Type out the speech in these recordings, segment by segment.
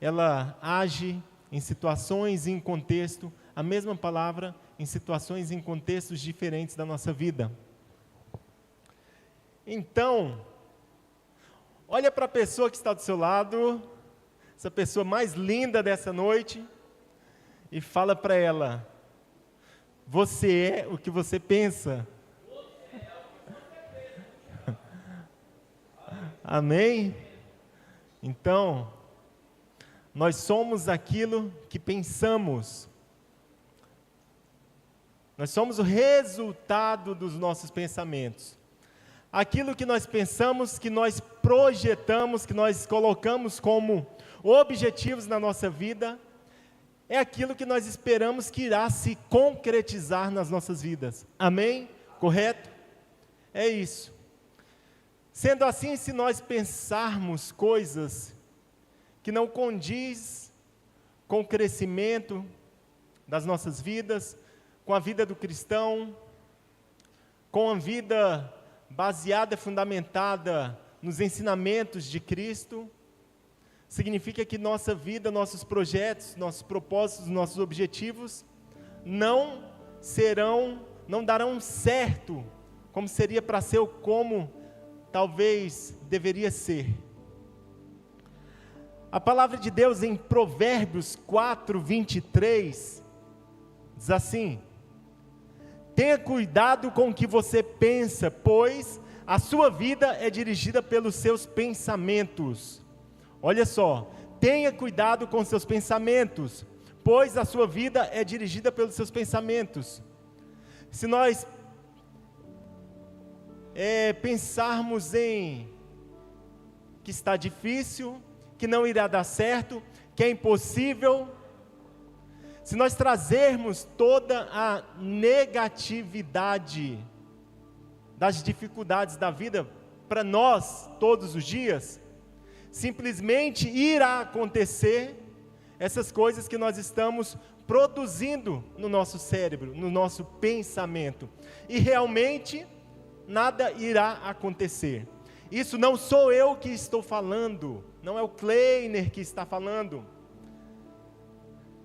ela age em situações e em contexto, a mesma palavra em situações e em contextos diferentes da nossa vida. Então, olha para a pessoa que está do seu lado, essa pessoa mais linda dessa noite, e fala para ela: você é o que você pensa. Amém? Então, nós somos aquilo que pensamos. Nós somos o resultado dos nossos pensamentos. Aquilo que nós pensamos, que nós projetamos, que nós colocamos como objetivos na nossa vida, é aquilo que nós esperamos que irá se concretizar nas nossas vidas. Amém? Correto? É isso. Sendo assim, se nós pensarmos coisas que não condiz com o crescimento das nossas vidas, com a vida do cristão, com a vida baseada, fundamentada nos ensinamentos de Cristo, significa que nossa vida, nossos projetos, nossos propósitos, nossos objetivos não darão certo, como seria para ser ou como talvez deveria ser. A palavra de Deus em Provérbios 4:23 diz assim: tenha cuidado com o que você pensa, pois a sua vida é dirigida pelos seus pensamentos. Olha só, tenha cuidado com seus pensamentos, pois a sua vida é dirigida pelos seus pensamentos. Se nós pensarmos em que está difícil, que não irá dar certo, que é impossível, se nós trazermos toda a negatividade das dificuldades da vida para nós todos os dias, simplesmente irá acontecer essas coisas que nós estamos produzindo no nosso cérebro, no nosso pensamento, e realmente nada irá acontecer. Isso não sou eu que estou falando, não é o Kleiner que está falando.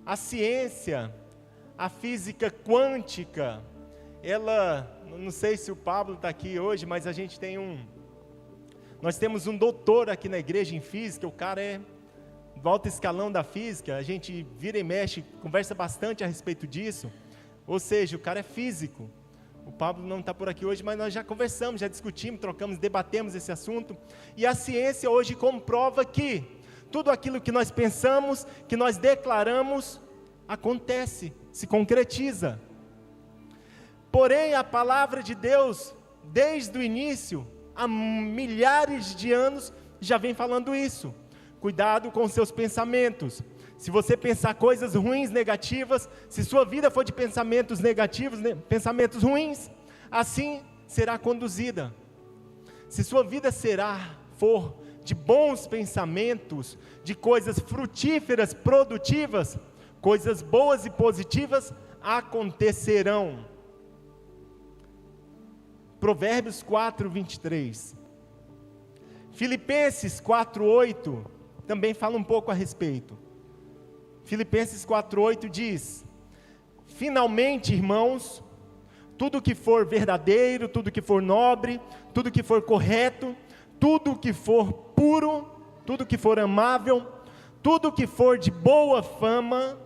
A ciência, a física quântica, ela, não sei se o Pablo está aqui hoje, mas nós temos um doutor aqui na igreja em física, o cara é do alto escalão da física, a gente vira e mexe, conversa bastante a respeito disso, ou seja, o cara é físico. O Pablo não está por aqui hoje, mas nós já conversamos, já discutimos, trocamos, debatemos esse assunto, e a ciência hoje comprova que tudo aquilo que nós pensamos, que nós declaramos, acontece, se concretiza. Porém, a palavra de Deus, desde o início, há milhares de anos, já vem falando isso. Cuidado com os seus pensamentos. Se você pensar coisas ruins, negativas, se sua vida for de pensamentos negativos, pensamentos ruins, assim será conduzida. Se sua vida for de bons pensamentos, de coisas frutíferas, produtivas, coisas boas e positivas acontecerão. Provérbios 4:23. Filipenses 4:8 também fala um pouco a respeito. Filipenses 4:8 diz: finalmente, irmãos, tudo que for verdadeiro, tudo que for nobre, tudo que for correto, tudo que for puro, tudo que for amável, tudo que for de boa fama,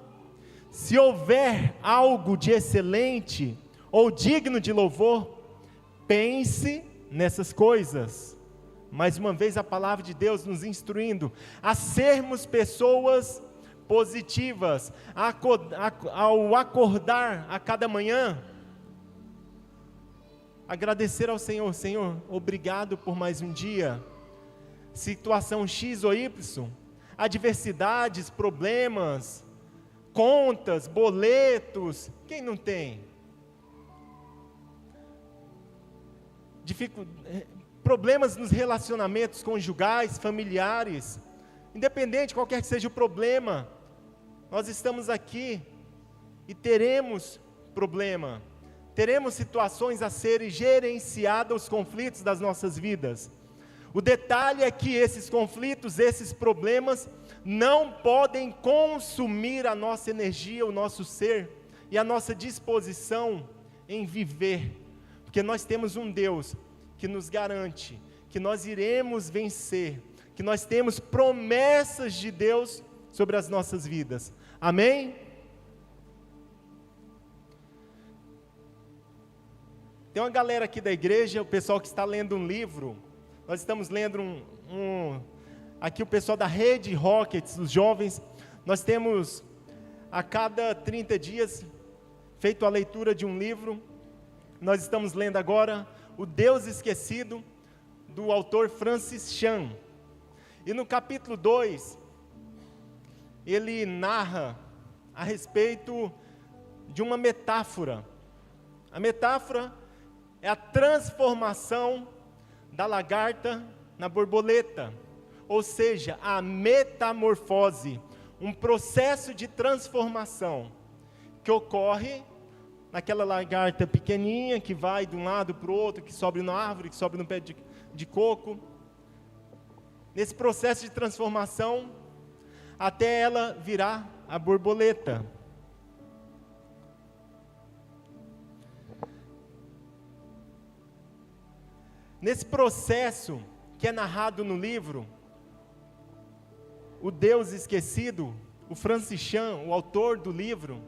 se houver algo de excelente ou digno de louvor, pense nessas coisas. Mais uma vez a palavra de Deus nos instruindo a sermos pessoas positivas, ao acordar a cada manhã, agradecer ao Senhor. Senhor, obrigado por mais um dia. Situação X ou Y, adversidades, problemas, contas, boletos, quem não tem? Problemas nos relacionamentos conjugais, familiares, independente, qualquer que seja o problema, nós estamos aqui e teremos problema, teremos situações a serem gerenciadas, os conflitos das nossas vidas. O detalhe é que esses conflitos, esses problemas, não podem consumir a nossa energia, o nosso ser e a nossa disposição em viver, porque nós temos um Deus que nos garante que nós iremos vencer, que nós temos promessas de Deus sobre as nossas vidas. Amém? Tem uma galera aqui da igreja, o pessoal que está lendo um livro. Nós estamos lendo aqui o pessoal da Rede Rockets, os jovens. Nós temos a cada 30 dias feito a leitura de um livro. Nós estamos lendo agora O Deus Esquecido, do autor Francis Chan. E no capítulo 2, ele narra a respeito de uma metáfora. A metáfora é a transformação da lagarta na borboleta, ou seja, a metamorfose, um processo de transformação que ocorre naquela lagarta pequenininha que vai de um lado para o outro, que sobe na árvore, que sobe no pé de coco. Nesse processo de transformação, até ela virar a borboleta. Nesse processo que é narrado no livro, O Deus Esquecido, o Francis Chan, o autor do livro,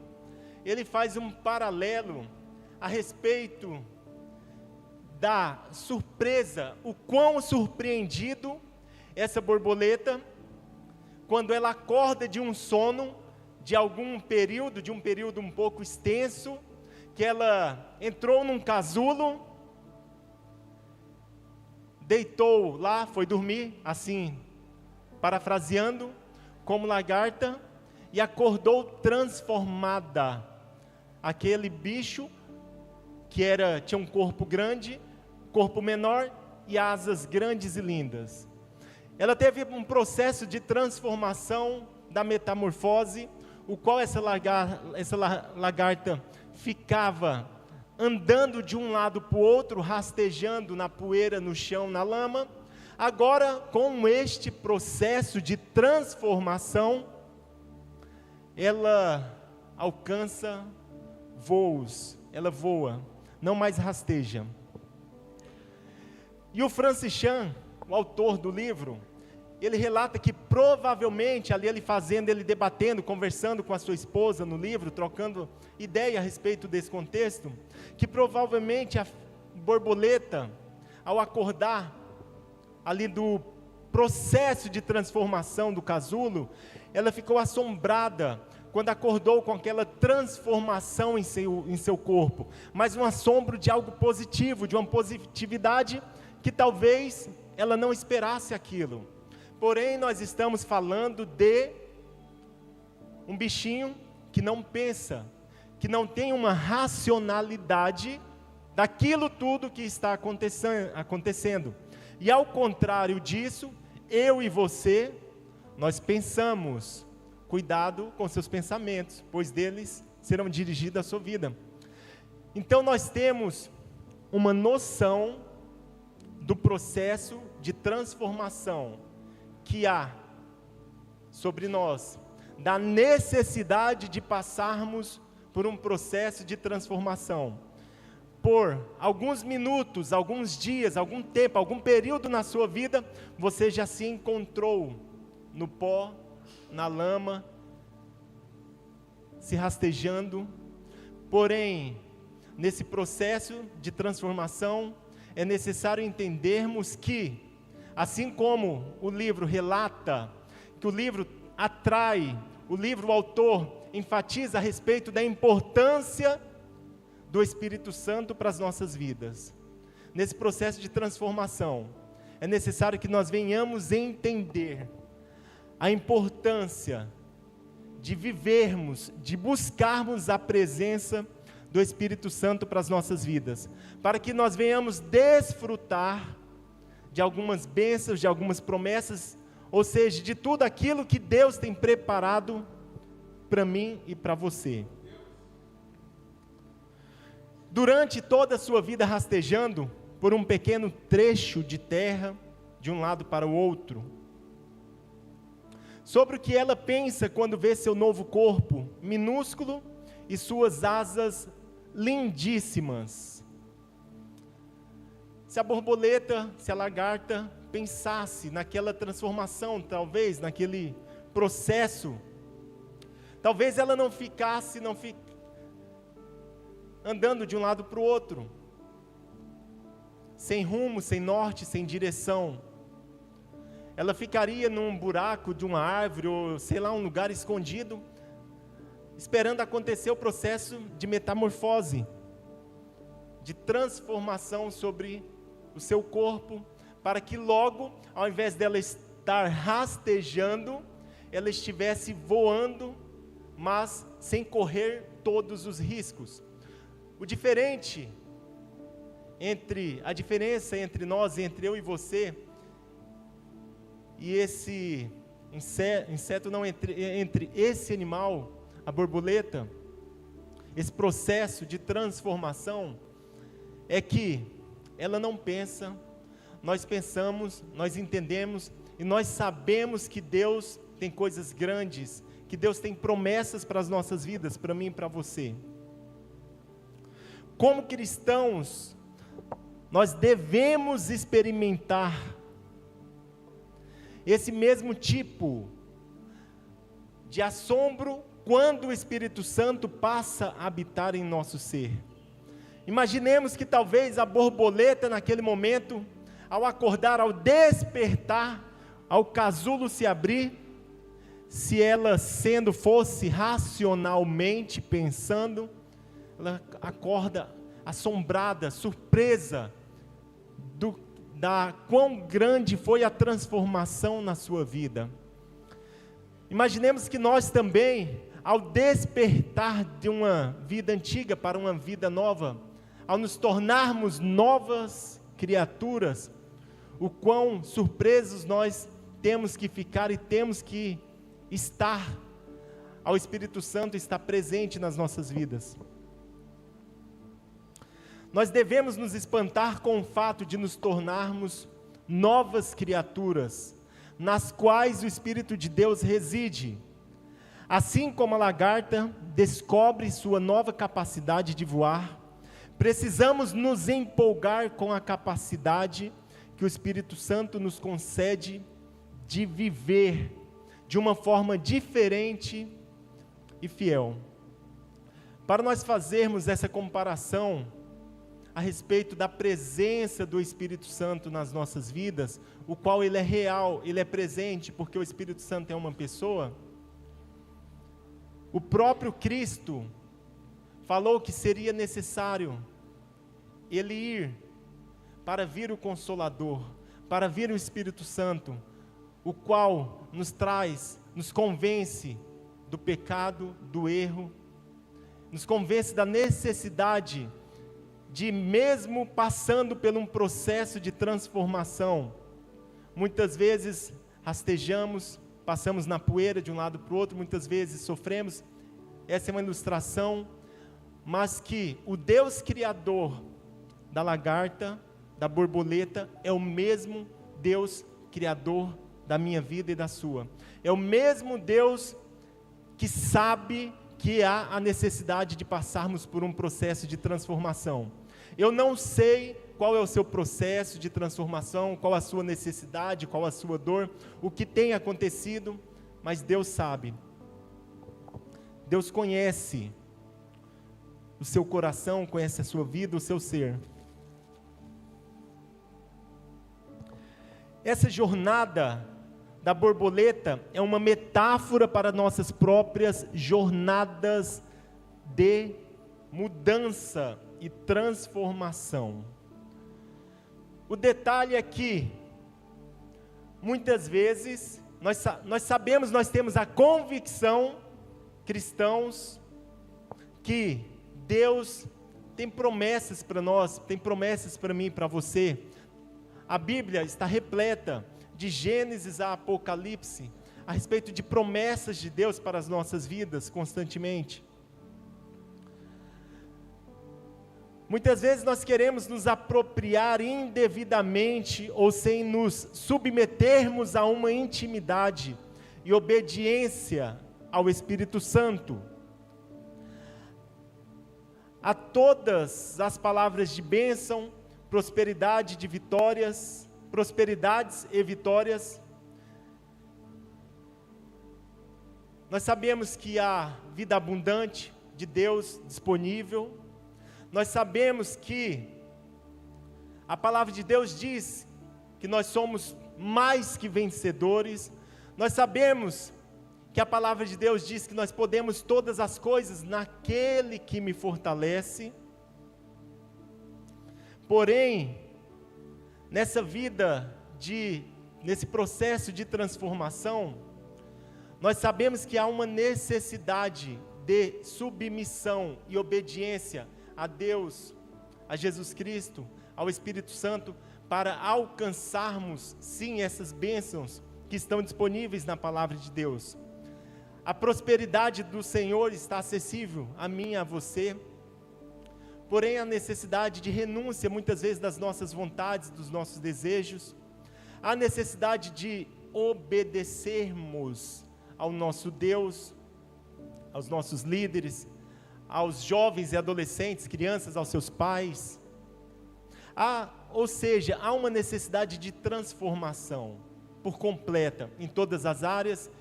ele faz um paralelo a respeito da surpresa, o quão surpreendido essa borboleta, quando ela acorda de um sono, de algum período, de um período um pouco extenso, que ela entrou num casulo, deitou lá, foi dormir, assim, parafraseando, como lagarta, e acordou transformada. Aquele bicho que tinha um corpo grande, corpo menor e asas grandes e lindas. Ela teve um processo de transformação da metamorfose, o qual essa lagarta ficava andando de um lado para o outro, rastejando na poeira, no chão, na lama. Agora, com este processo de transformação, ela alcança voos, ela voa, não mais rasteja. E o Francis Chan, o autor do livro, ele relata que provavelmente, ali ele debatendo, conversando com a sua esposa no livro, trocando ideia a respeito desse contexto, que provavelmente a borboleta, ao acordar ali do processo de transformação do casulo, ela ficou assombrada quando acordou com aquela transformação em seu corpo, mas um assombro de algo positivo, de uma positividade que talvez ela não esperasse aquilo. Porém, nós estamos falando de um bichinho que não pensa, que não tem uma racionalidade daquilo tudo que está acontecendo. E ao contrário disso, eu e você, nós pensamos. Cuidado com seus pensamentos, pois deles serão dirigidos a sua vida. Então nós temos uma noção do processo de transformação que há sobre nós, da necessidade de passarmos por um processo de transformação. Por alguns minutos, alguns dias, algum tempo, algum período na sua vida, você já se encontrou no pó, na lama, se rastejando. Porém, nesse processo de transformação, é necessário entendermos que, assim como o livro relata, que o livro atrai, o autor enfatiza a respeito da importância do Espírito Santo para as nossas vidas. Nesse processo de transformação, é necessário que nós venhamos entender a importância de vivermos, de buscarmos a presença do Espírito Santo para as nossas vidas, para que nós venhamos desfrutar de algumas bênçãos, de algumas promessas, ou seja, de tudo aquilo que Deus tem preparado para mim e para você. Durante toda a sua vida rastejando por um pequeno trecho de terra, de um lado para o outro. Sobre o que ela pensa quando vê seu novo corpo minúsculo e suas asas lindíssimas. Se a borboleta, se a lagarta pensasse naquela transformação, talvez naquele processo, talvez ela não ficasse andando de um lado para o outro, sem rumo, sem norte, sem direção. Ela ficaria num buraco de uma árvore, ou sei lá, um lugar escondido, esperando acontecer o processo de metamorfose, de transformação sobre o seu corpo, para que logo, ao invés dela estar rastejando, ela estivesse voando, mas sem correr todos os riscos. A diferença entre nós, entre eu e você, e esse inseto não, entre esse animal, a borboleta, esse processo de transformação, é que ela não pensa, nós pensamos, nós entendemos, e nós sabemos que Deus tem coisas grandes, que Deus tem promessas para as nossas vidas, para mim e para você. Como cristãos, nós devemos experimentar esse mesmo tipo de assombro quando o Espírito Santo passa a habitar em nosso ser. Imaginemos que talvez a borboleta naquele momento, ao acordar, ao despertar, ao casulo se abrir, se ela fosse racionalmente pensando, ela acorda assombrada, surpresa, da quão grande foi a transformação na sua vida. Imaginemos que nós também, ao despertar de uma vida antiga para uma vida nova, ao nos tornarmos novas criaturas, o quão surpresos nós temos que ficar e temos que estar, ao Espírito Santo estar presente nas nossas vidas. Nós devemos nos espantar com o fato de nos tornarmos novas criaturas, nas quais o Espírito de Deus reside. Assim como a lagarta descobre sua nova capacidade de voar, precisamos nos empolgar com a capacidade que o Espírito Santo nos concede de viver de uma forma diferente e fiel. Para nós fazermos essa comparação a respeito da presença do Espírito Santo nas nossas vidas, o qual ele é real, ele é presente, porque o Espírito Santo é uma pessoa. O próprio Cristo falou que seria necessário ele ir para vir o Consolador, para vir o Espírito Santo, o qual nos convence do pecado, do erro, nos convence da necessidade de, mesmo passando por um processo de transformação, muitas vezes rastejamos, passamos na poeira de um lado para o outro, muitas vezes sofremos, essa é uma ilustração, mas que o Deus Criador da lagarta, da borboleta, é o mesmo Deus Criador da minha vida e da sua, é o mesmo Deus que sabe que há a necessidade de passarmos por um processo de transformação. Eu não sei qual é o seu processo de transformação, qual a sua necessidade, qual a sua dor, o que tem acontecido, mas Deus sabe. Deus conhece o seu coração, conhece a sua vida, o seu ser. Essa jornada da borboleta é uma metáfora para nossas próprias jornadas de mudança e transformação. O detalhe é que, muitas vezes, nós sabemos, nós temos a convicção, cristãos, que Deus tem promessas para nós, tem promessas para mim e para você. A Bíblia está repleta, de Gênesis a Apocalipse, a respeito de promessas de Deus para as nossas vidas, constantemente. Muitas vezes nós queremos nos apropriar indevidamente ou sem nos submetermos a uma intimidade e obediência ao Espírito Santo. A todas as palavras de bênção, prosperidade de vitórias, prosperidades e vitórias. Nós sabemos que há vida abundante de Deus disponível. Nós sabemos que a palavra de Deus diz que nós somos mais que vencedores. Nós sabemos que a palavra de Deus diz que nós podemos todas as coisas naquele que me fortalece. Porém, nessa vida, nesse processo de transformação, nós sabemos que há uma necessidade de submissão e obediência a Deus, a Jesus Cristo, ao Espírito Santo, para alcançarmos, sim, essas bênçãos que estão disponíveis na palavra de Deus. A prosperidade do Senhor está acessível a mim e a você, porém a necessidade de renúncia, muitas vezes, das nossas vontades, dos nossos desejos, a necessidade de obedecermos ao nosso Deus, aos nossos líderes, aos jovens e adolescentes, crianças, aos seus pais. Ou seja, há uma necessidade de transformação por completa, em todas as áreas,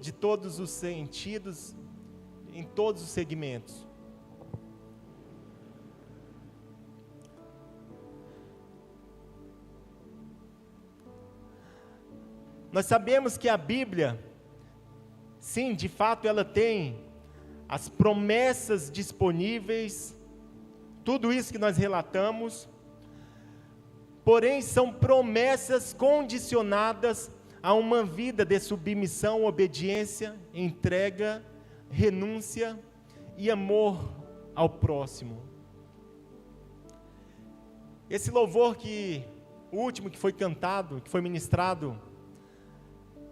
de todos os sentidos, em todos os segmentos. Nós sabemos que a Bíblia, sim, de fato ela tem as promessas disponíveis, tudo isso que nós relatamos, porém são promessas condicionadas a uma vida de submissão, obediência, entrega, renúncia e amor ao próximo. Esse louvor o último que foi cantado, que foi ministrado,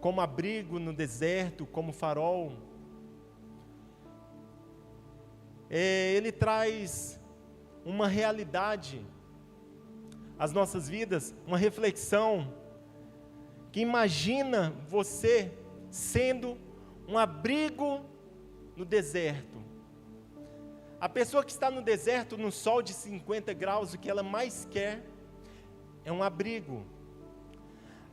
como abrigo no deserto, como farol, ele traz uma realidade às nossas vidas, uma reflexão, que imagina você sendo um abrigo no deserto. A pessoa que está no deserto, no sol de 50 graus, o que ela mais quer é um abrigo.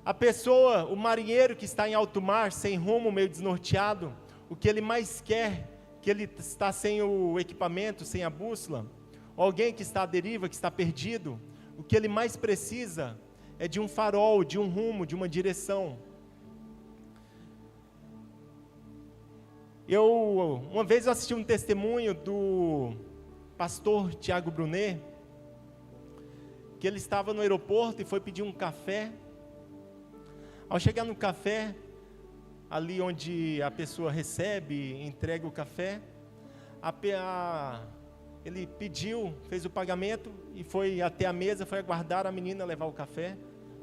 A pessoa, o marinheiro que está em alto mar, sem rumo, meio desnorteado, o que ele mais quer, que ele está sem o equipamento, sem a bússola, ou alguém que está à deriva, que está perdido, o que ele mais precisa é de um farol, de um rumo, de uma direção. Uma vez eu assisti um testemunho do pastor Tiago Brunet, que ele estava no aeroporto e foi pedir um café. Ao chegar no café, ali onde a pessoa recebe, entrega o café, ele pediu, fez o pagamento e foi até a mesa, foi aguardar a menina levar o café,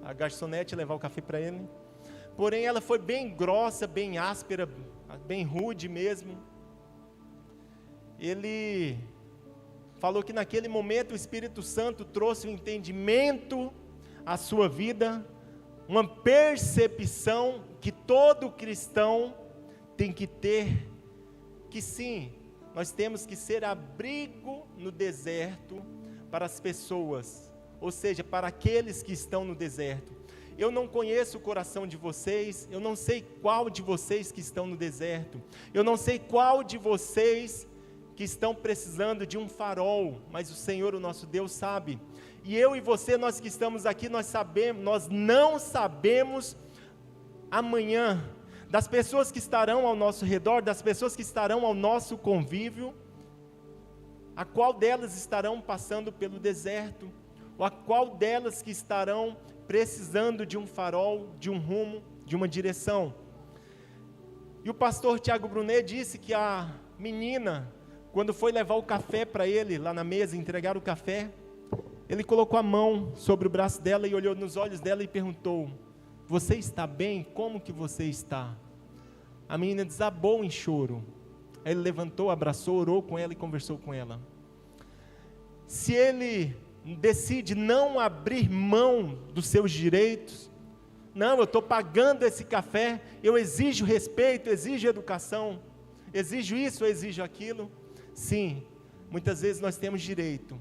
a garçonete levar o café para ele. Porém ela foi bem grossa, bem áspera, bem rude mesmo. Ele falou que naquele momento o Espírito Santo trouxe um entendimento à sua vida, uma percepção que todo cristão tem que ter, que sim, nós temos que ser abrigo no deserto para as pessoas, ou seja, para aqueles que estão no deserto. Eu não conheço o coração de vocês, eu não sei qual de vocês que estão no deserto, eu não sei qual de vocês que estão precisando de um farol, mas o Senhor, o nosso Deus, sabe. E eu e você, nós que estamos aqui, nós não sabemos amanhã, das pessoas que estarão ao nosso redor, das pessoas que estarão ao nosso convívio, a qual delas estarão passando pelo deserto, ou a qual delas que estarão precisando de um farol, de um rumo, de uma direção. E o pastor Tiago Brunet disse que a menina, quando foi levar o café para ele, lá na mesa, entregar o café, ele colocou a mão sobre o braço dela e olhou nos olhos dela e perguntou: você está bem? Como que você está? A menina desabou em choro. Aí ele levantou, abraçou, orou com ela e conversou com ela. se ele decide não abrir mão dos seus direitos, não, eu estou pagando esse café, eu exijo respeito, exijo educação, exijo isso, eu exijo aquilo. Sim, muitas vezes nós temos direito,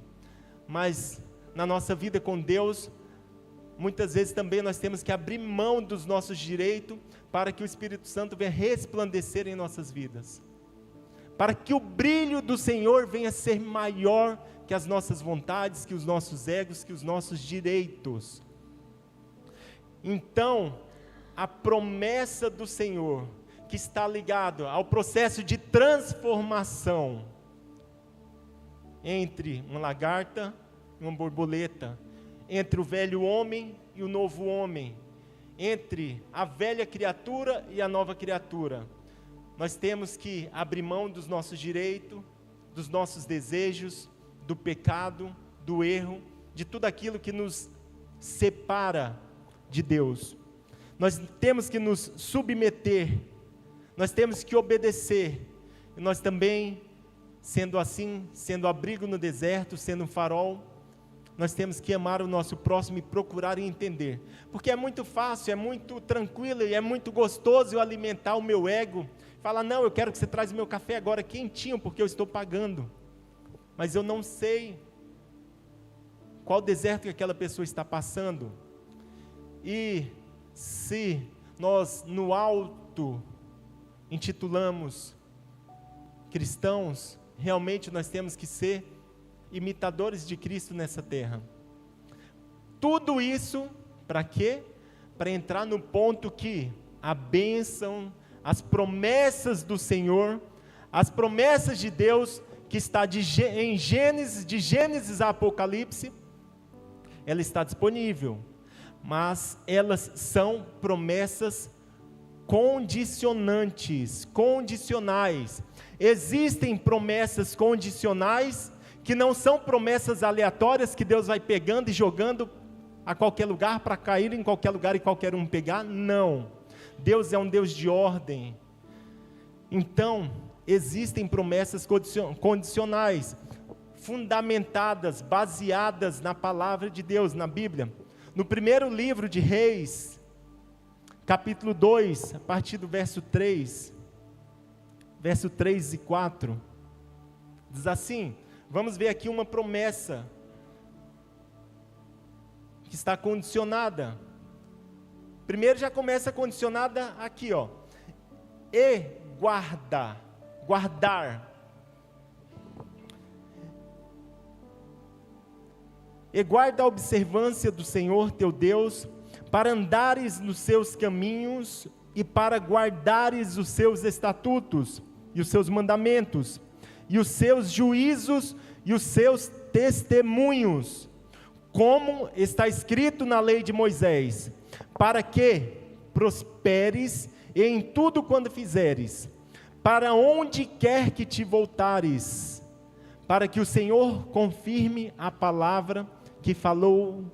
mas na nossa vida com Deus, muitas vezes também nós temos que abrir mão dos nossos direitos, para que o Espírito Santo venha resplandecer em nossas vidas, para que o brilho do Senhor venha ser maior que as nossas vontades, que os nossos egos, que os nossos direitos. Então, a promessa do Senhor, que está ligado ao processo de transformação entre uma lagarta e uma borboleta, entre o velho homem e o novo homem, entre a velha criatura e a nova criatura, nós temos que abrir mão dos nossos direitos, dos nossos desejos, do pecado, do erro, de tudo aquilo que nos separa de Deus. Nós temos que nos submeter, nós temos que obedecer, e nós também, sendo assim, sendo abrigo no deserto, sendo um farol, nós temos que amar o nosso próximo e procurar entender, porque é muito fácil, é muito tranquilo e é muito gostoso eu alimentar o meu ego, falar, não, eu quero que você traz o meu café agora quentinho, porque eu estou pagando, mas eu não sei qual deserto que aquela pessoa está passando. E se nós no alto intitulamos cristãos, realmente nós temos que ser imitadores de Cristo nessa terra. Tudo isso para quê? Para entrar no ponto que a bênção, as promessas do Senhor, as promessas de Deus, que está em Gênesis, de Gênesis a Apocalipse, ela está disponível, mas elas são promessas condicionantes, condicionais. Existem promessas condicionais, que não são promessas aleatórias, que Deus vai pegando e jogando a qualquer lugar, para cair em qualquer lugar e qualquer um pegar. Não, Deus é um Deus de ordem. Então, existem promessas condicionais, fundamentadas, baseadas na palavra de Deus, na Bíblia. No primeiro livro de Reis, capítulo 2, a partir do verso 3 e 4, diz assim, vamos ver aqui uma promessa, que está condicionada. Primeiro já começa condicionada aqui, ó, e guardar, e guarda a observância do Senhor teu Deus, para andares nos seus caminhos, e para guardares os seus estatutos, e os seus mandamentos, e os seus juízos, e os seus testemunhos, como está escrito na lei de Moisés, para que prosperes em tudo quanto fizeres, para onde quer que te voltares, para que o Senhor confirme a palavra que falou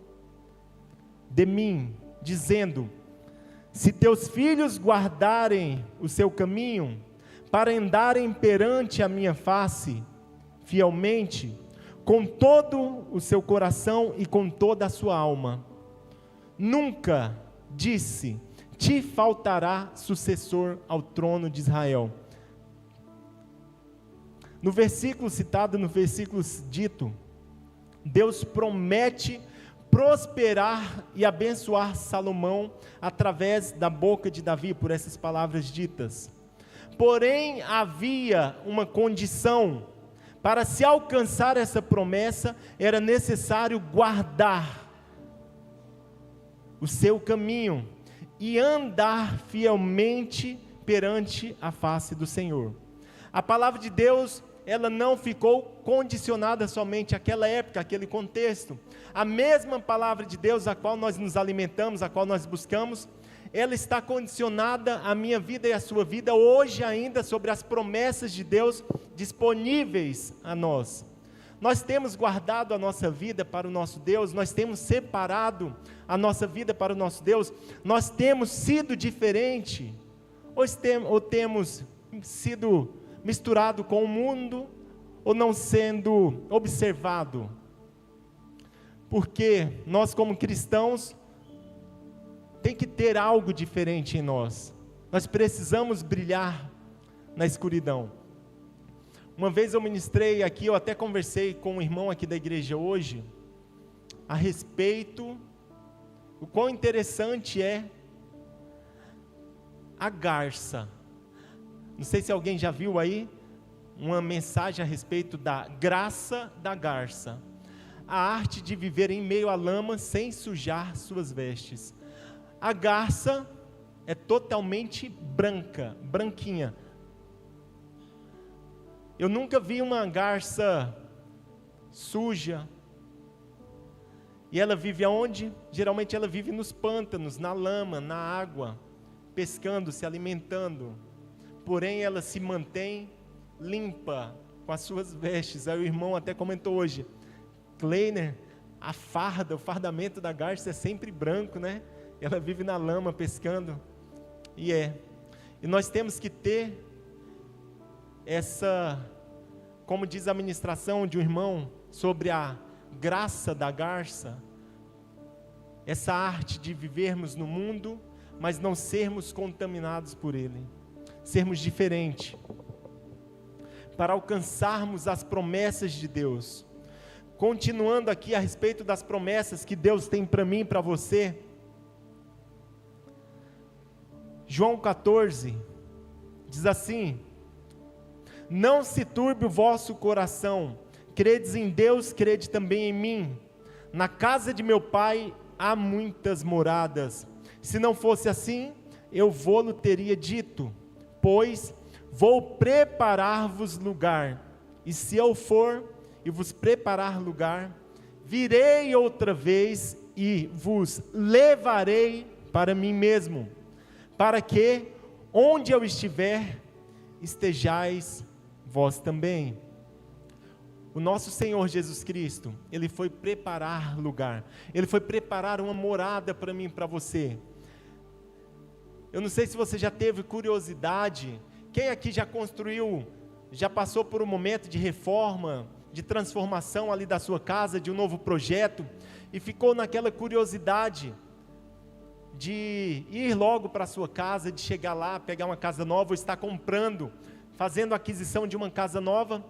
de mim, dizendo, se teus filhos guardarem o seu caminho, para andarem perante a minha face, fielmente, com todo o seu coração e com toda a sua alma, nunca, disse, te faltará sucessor ao trono de Israel. No versículo citado, no versículo dito, Deus promete prosperar e abençoar Salomão através da boca de Davi, por essas palavras ditas. Porém, havia uma condição. Para se alcançar essa promessa, era necessário guardar o seu caminho e andar fielmente perante a face do Senhor. A palavra de Deus, ela não ficou condicionada somente àquela época, àquele contexto. A mesma palavra de Deus, a qual nós nos alimentamos, a qual nós buscamos, ela está condicionada à minha vida e à sua vida, hoje ainda, sobre as promessas de Deus disponíveis a nós. Nós temos guardado a nossa vida para o nosso Deus, nós temos separado a nossa vida para o nosso Deus, nós temos sido diferente, ou temos sido misturado com o mundo, ou não sendo observado porque nós como cristãos, tem que ter algo diferente em nós. Nós precisamos brilhar na escuridão. Uma vez eu ministrei aqui, eu até conversei com um irmão aqui da igreja hoje, a respeito, o quão interessante é a garça. Não sei se alguém já viu aí, uma mensagem a respeito da graça da garça. A arte de viver em meio à lama sem sujar suas vestes. A garça é totalmente branca, branquinha. Eu nunca vi uma garça suja. E ela vive aonde? Geralmente ela vive nos pântanos, na lama, na água, pescando, se alimentando. Porém ela se mantém limpa com as suas vestes. Aí o irmão até comentou hoje, Kleiner, o fardamento da garça é sempre branco, né? Ela vive na lama pescando. E nós temos que ter essa, como diz a ministração de um irmão sobre a graça da garça, essa arte de vivermos no mundo, mas não sermos contaminados por ele, sermos diferentes, para alcançarmos as promessas de Deus. Continuando aqui a respeito das promessas que Deus tem para mim e para você, João 14, diz assim: não se turbe o vosso coração, credes em Deus, crede também em mim. Na casa de meu pai há muitas moradas, se não fosse assim, eu vou-lo teria dito, pois vou preparar-vos lugar, e se eu for e vos preparar lugar, virei outra vez e vos levarei para mim mesmo, para que, onde eu estiver, estejais vós também. O nosso Senhor Jesus Cristo, Ele foi preparar lugar, Ele foi preparar uma morada para mim e para você. Eu não sei se você já teve curiosidade, quem aqui já construiu, já passou por um momento de reforma, de transformação ali da sua casa, de um novo projeto, e ficou naquela curiosidade de ir logo para a sua casa, de chegar lá, pegar uma casa nova, ou estar comprando, fazendo a aquisição de uma casa nova,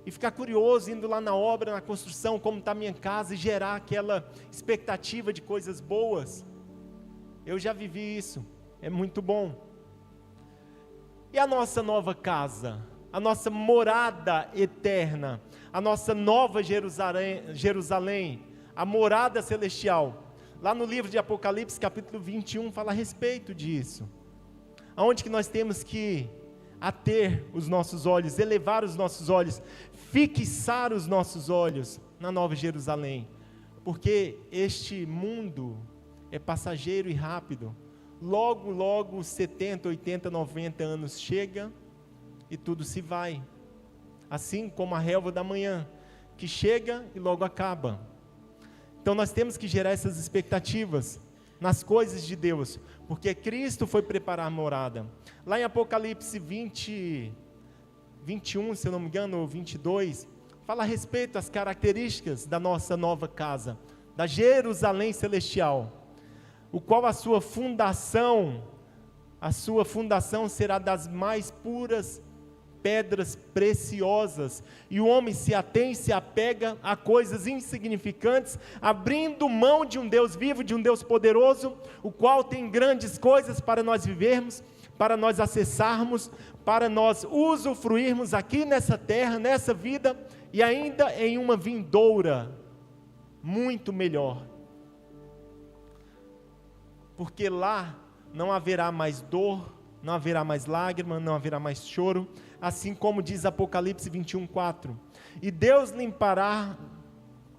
e ficar curioso, indo lá na obra, na construção, como está a minha casa, e gerar aquela expectativa de coisas boas. Eu já vivi isso, é muito bom. E a nossa nova casa, a nossa morada eterna, a nossa nova Jerusalém, a morada celestial, lá no livro de Apocalipse, capítulo 21, fala a respeito disso, aonde que nós temos que ater os nossos olhos, elevar os nossos olhos, fixar os nossos olhos na Nova Jerusalém, porque este mundo é passageiro e rápido. Logo, logo, 70, 80, 90 anos chega e tudo se vai, assim como a relva da manhã, que chega e logo acaba. Então nós temos que gerar essas expectativas nas coisas de Deus, porque Cristo foi preparar a morada. Lá em Apocalipse 20, 21, se eu não me engano, ou 22, fala a respeito das características da nossa nova casa, da Jerusalém celestial, o qual a sua fundação será das mais puras pedras preciosas, e o homem se atém, se apega a coisas insignificantes, abrindo mão de um Deus vivo, de um Deus poderoso, o qual tem grandes coisas para nós vivermos, para nós acessarmos, para nós usufruirmos aqui nessa terra, nessa vida, e ainda em uma vindoura muito melhor, porque lá não haverá mais dor, não haverá mais lágrima, não haverá mais choro, assim como diz Apocalipse 21:4, e Deus limpará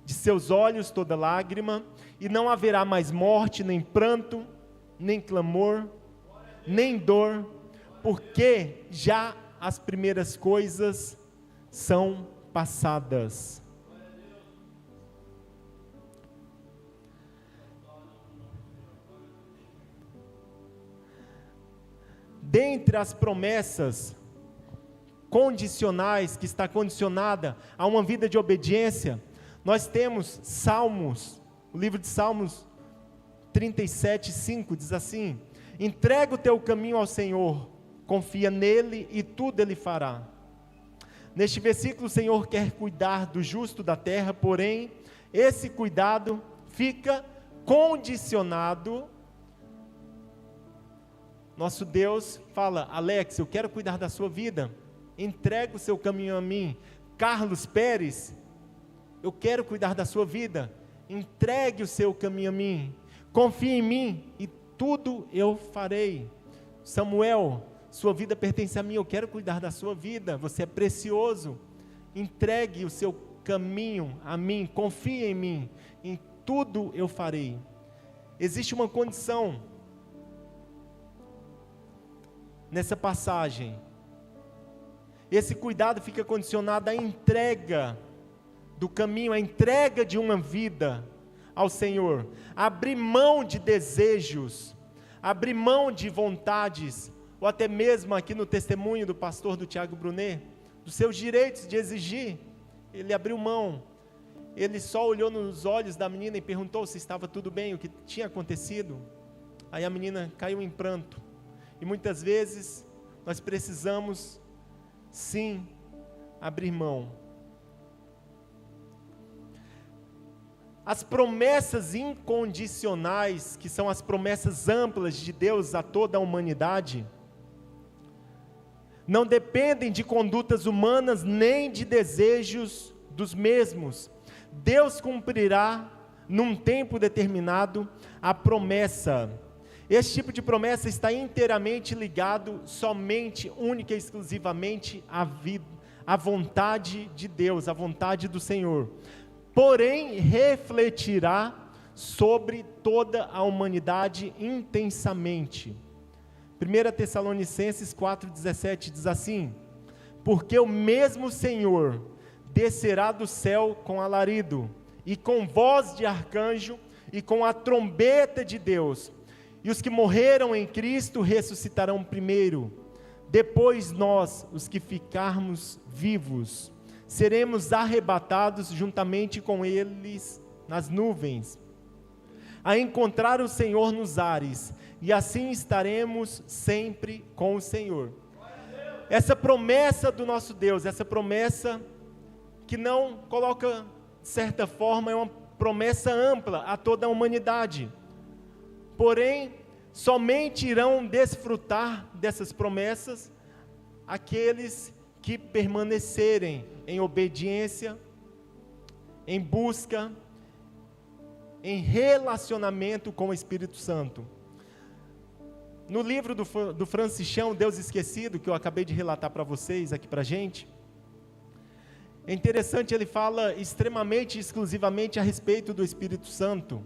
de seus olhos toda lágrima, e não haverá mais morte, nem pranto, nem clamor, nem dor, porque já as primeiras coisas são passadas. Dentre as promessas condicionais, que está condicionada a uma vida de obediência, nós temos Salmos O livro de Salmos 37:5 diz assim: entrega o teu caminho ao Senhor, confia nele e tudo ele fará. Neste versículo o Senhor quer cuidar do justo da terra, porém esse cuidado fica condicionado. Nosso Deus fala: Alex, eu quero cuidar da sua vida, entrega o seu caminho a mim. Carlos Pérez, eu quero cuidar da sua vida, entregue o seu caminho a mim, confie em mim e tudo eu farei. Samuel, sua vida pertence a mim, eu quero cuidar da sua vida, você é precioso, entregue o seu caminho a mim, confie em mim, em tudo eu farei. Existe uma condição nessa passagem. Esse cuidado fica condicionado à entrega do caminho, à entrega de uma vida ao Senhor. Abrir mão de desejos, abrir mão de vontades, ou até mesmo aqui no testemunho do pastor do Tiago Brunet, dos seus direitos de exigir. Ele abriu mão, ele só olhou nos olhos da menina e perguntou se estava tudo bem, o que tinha acontecido. Aí a menina caiu em pranto. E muitas vezes nós precisamos sim abrir mão. As promessas incondicionais, que são as promessas amplas de Deus a toda a humanidade, não dependem de condutas humanas nem de desejos dos mesmos. Deus cumprirá num tempo determinado a promessa. Esse tipo de promessa está inteiramente ligado somente, única e exclusivamente à vontade de Deus, à vontade do Senhor. Porém, refletirá sobre toda a humanidade intensamente. 1 Tessalonicenses 4,17 diz assim: porque o mesmo Senhor descerá do céu com alarido, e com voz de arcanjo, e com a trombeta de Deus, e os que morreram em Cristo ressuscitarão primeiro. Depois nós, os que ficarmos vivos, seremos arrebatados juntamente com eles nas nuvens, a encontrar o Senhor nos ares, e assim estaremos sempre com o Senhor. Essa promessa do nosso Deus, essa promessa que não coloca, de certa forma, é uma promessa ampla a toda a humanidade. Porém, somente irão desfrutar dessas promessas aqueles que permanecerem em obediência, em busca, em relacionamento com o Espírito Santo. No livro do Francischão, Deus Esquecido, que eu acabei de relatar para vocês, aqui para a gente, é interessante, ele fala extremamente, exclusivamente a respeito do Espírito Santo,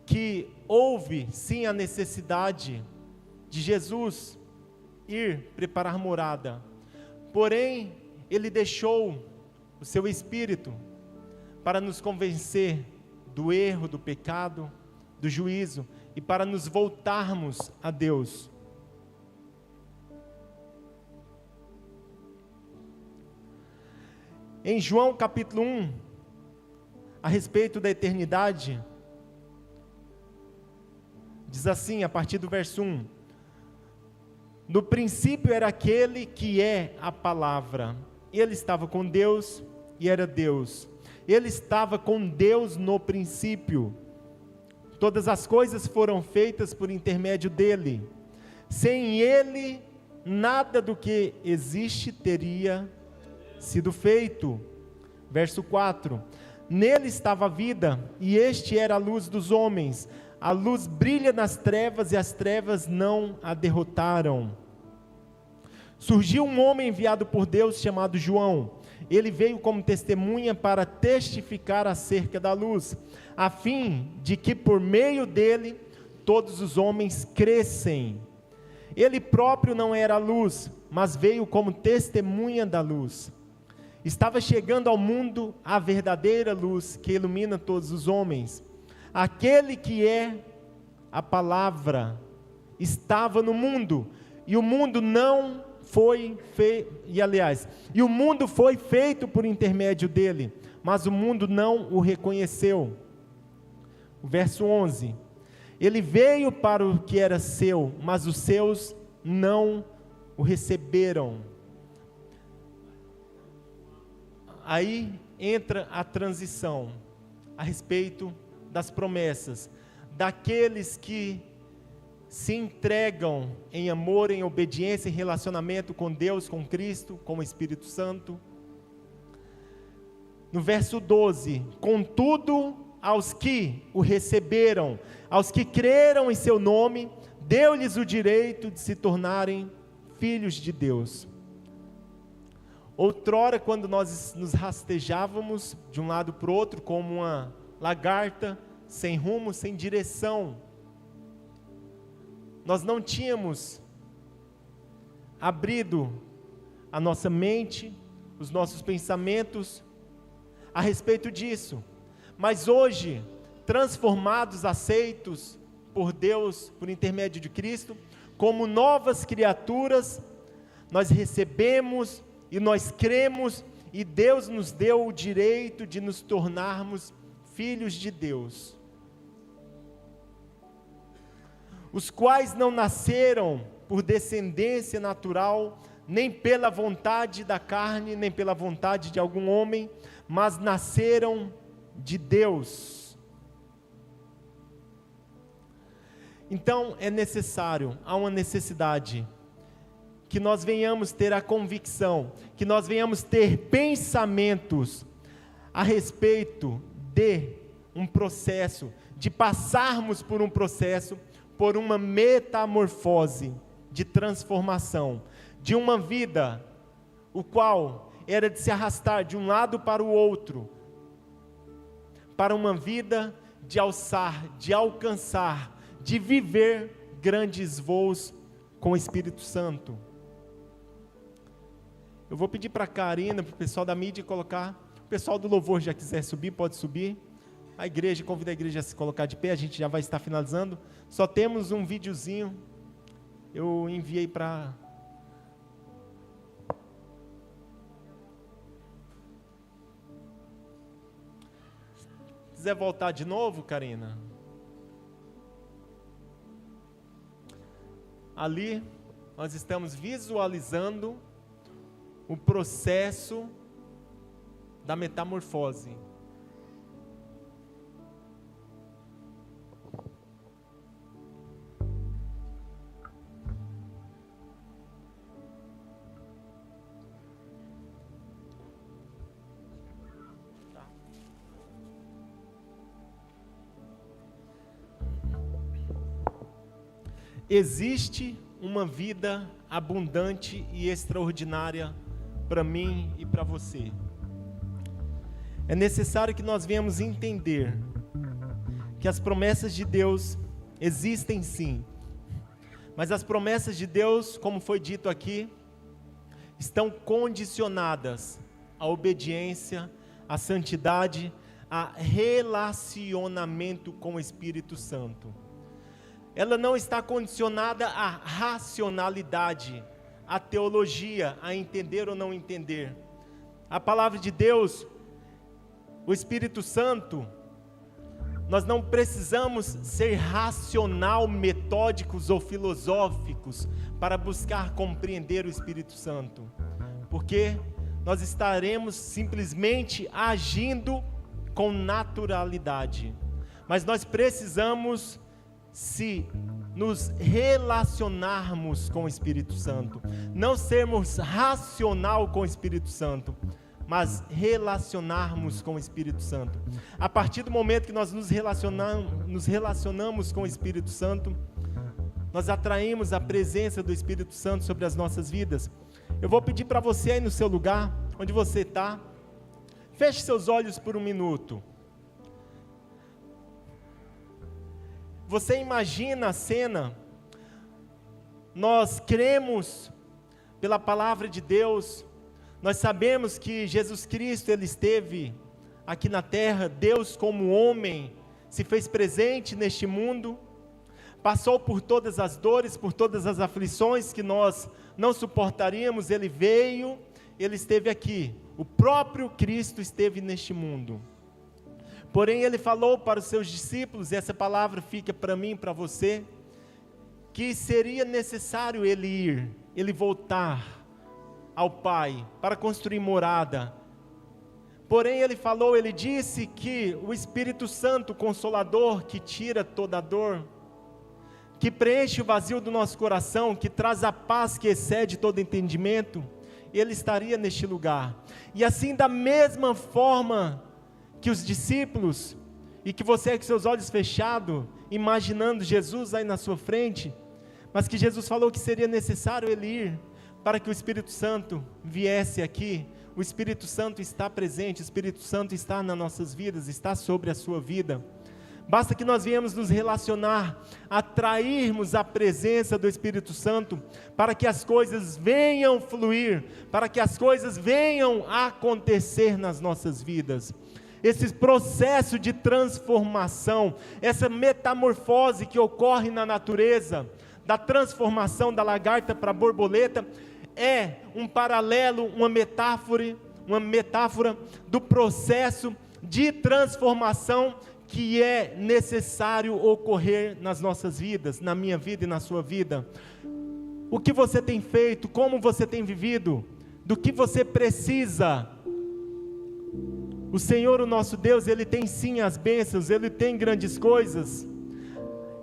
que houve sim a necessidade de Jesus ir preparar morada, porém ele deixou o seu Espírito para nos convencer do erro, do pecado, do juízo, e para nos voltarmos a Deus. Em João capítulo 1, a respeito da eternidade, diz assim, a partir do verso 1: no princípio era aquele que é a palavra, ele estava com Deus e era Deus, ele estava com Deus no princípio, todas as coisas foram feitas por intermédio dele, sem ele, nada do que existe teria sido feito. Verso 4: nele estava a vida, e este era a luz dos homens, a luz brilha nas trevas, e as trevas não a derrotaram. Surgiu um homem enviado por Deus, chamado João. Ele veio como testemunha para testificar acerca da luz, a fim de que por meio dele todos os homens crescem. Ele próprio não era a luz, mas veio como testemunha da luz. Estava chegando ao mundo a verdadeira luz que ilumina todos os homens. Aquele que é a palavra estava no mundo, e o mundo foi feito por intermédio dele, mas o mundo não o reconheceu. O verso 11: ele veio para o que era seu, mas os seus não o receberam. Aí entra a transição a respeito das promessas, daqueles que se entregam em amor, em obediência, em relacionamento com Deus, com Cristo, com o Espírito Santo. No verso 12: contudo, aos que o receberam, aos que creram em seu nome, deu-lhes o direito de se tornarem filhos de Deus. Outrora, quando nós nos rastejávamos de um lado para o outro, como uma lagarta, sem rumo, sem direção, nós não tínhamos abrido a nossa mente, os nossos pensamentos a respeito disso. Mas hoje, transformados, aceitos por Deus, por intermédio de Cristo, como novas criaturas, nós recebemos e nós cremos, e Deus nos deu o direito de nos tornarmos filhos de Deus, os quais não nasceram por descendência natural, nem pela vontade da carne, nem pela vontade de algum homem, mas nasceram de Deus. Então é necessário, há uma necessidade, que nós venhamos ter a convicção, que nós venhamos ter pensamentos a respeito de um processo, de passarmos por um processo, por uma metamorfose de transformação, de uma vida, o qual era de se arrastar de um lado para o outro, para uma vida de alçar, de alcançar, de viver grandes voos com o Espírito Santo. Eu vou pedir para a Karina, para o pessoal da mídia colocar, o pessoal do louvor já quiser subir, pode subir. A igreja, convida a igreja a se colocar de pé, a gente já vai estar finalizando. Só temos um videozinho, eu enviei para... Se quiser voltar de novo, Karina. Ali, nós estamos visualizando o processo da metamorfose. Existe uma vida abundante e extraordinária para mim e para você. É necessário que nós venhamos entender que as promessas de Deus existem sim, mas as promessas de Deus, como foi dito aqui, estão condicionadas à obediência, à santidade, a relacionamento com o Espírito Santo. Ela não está condicionada à racionalidade, à teologia, a entender ou não entender. A palavra de Deus, o Espírito Santo, nós não precisamos ser racional, metódicos ou filosóficos para buscar compreender o Espírito Santo, porque nós estaremos simplesmente agindo com naturalidade, mas nós precisamos se nos relacionarmos com o Espírito Santo, não sermos racional com o Espírito Santo, mas relacionarmos com o Espírito Santo. A partir do momento que nós nos relacionamos com o Espírito Santo, nós atraímos a presença do Espírito Santo sobre as nossas vidas. Eu vou pedir para você aí no seu lugar, onde você está, feche seus olhos por um minuto. Você imagina a cena? Nós cremos pela palavra de Deus, nós sabemos que Jesus Cristo, Ele esteve aqui na terra, Deus como homem, se fez presente neste mundo, passou por todas as dores, por todas as aflições que nós não suportaríamos, Ele veio, ele esteve aqui, o próprio Cristo esteve neste mundo. Porém, ele falou para os seus discípulos, e essa palavra fica para mim e para você, que seria necessário ele ir, ele voltar ao Pai, para construir morada. Porém, ele falou, ele disse que o Espírito Santo, Consolador, que tira toda a dor, que preenche o vazio do nosso coração, que traz a paz que excede todo entendimento, ele estaria neste lugar. E assim, da mesma forma que os discípulos, e que você com seus olhos fechados, imaginando Jesus aí na sua frente, mas que Jesus falou que seria necessário ele ir, para que o Espírito Santo viesse aqui. O Espírito Santo está presente, o Espírito Santo está nas nossas vidas, está sobre a sua vida. Basta que nós viemos nos relacionar, atrairmos a presença do Espírito Santo, para que as coisas venham fluir, para que as coisas venham a acontecer nas nossas vidas. Esse processo de transformação, essa metamorfose que ocorre na natureza, da transformação da lagarta para a borboleta, é um paralelo, uma metáfora do processo de transformação que é necessário ocorrer nas nossas vidas, na minha vida e na sua vida. O que você tem feito, como você tem vivido, do que você precisa. O Senhor, o nosso Deus, Ele tem sim as bênçãos, Ele tem grandes coisas,